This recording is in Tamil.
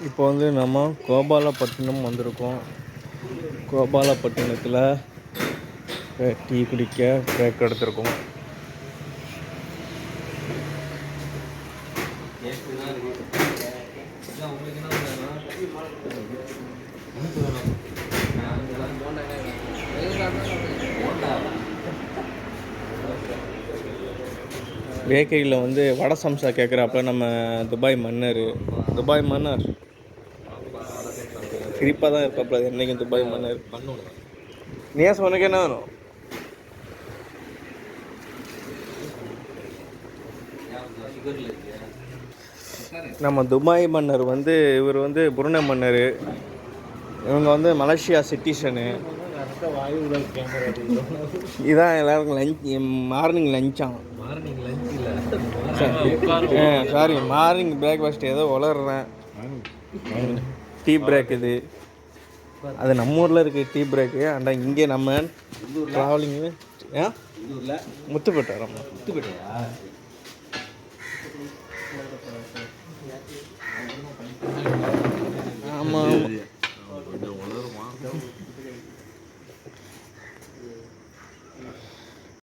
இப்போ வந்து நம்ம கோபாலப்பட்டினம் வந்திருக்கோம். கோபாலப்பட்டினத்தில் டீ குடிக்க பிரேக் எடுத்திருக்கோம். பேக்கரியில் வந்து வடை சம்சா கேட்குறாப்புல நம்ம துபாய் மன்னர் சிரிப்பாக தான் இருப்பாப்புல என்றைக்கும் துபாய் மன்னர். நியாஸ் உனக்கு என்ன வேணும்? நம்ம துபாய் மன்னர் வந்து இவர் வந்து புருணை மன்னர். இவங்க வந்து மலேசியா சிட்டிசனு. இதான் எல்லாருக்கும் மார்னிங் லஞ்சாம். சாரி மார்னிங் பிரேக்ஃபாஸ்ட் ஏதோ வளர்றேன். டீ பிரேக் இது. அது நம்ம ஊரில் இருக்குது டீ பிரேக்கு. அண்டா இங்கே நம்ம ட்ராவலிங்கு முத்துப்பேட்டை. ஆமாம்.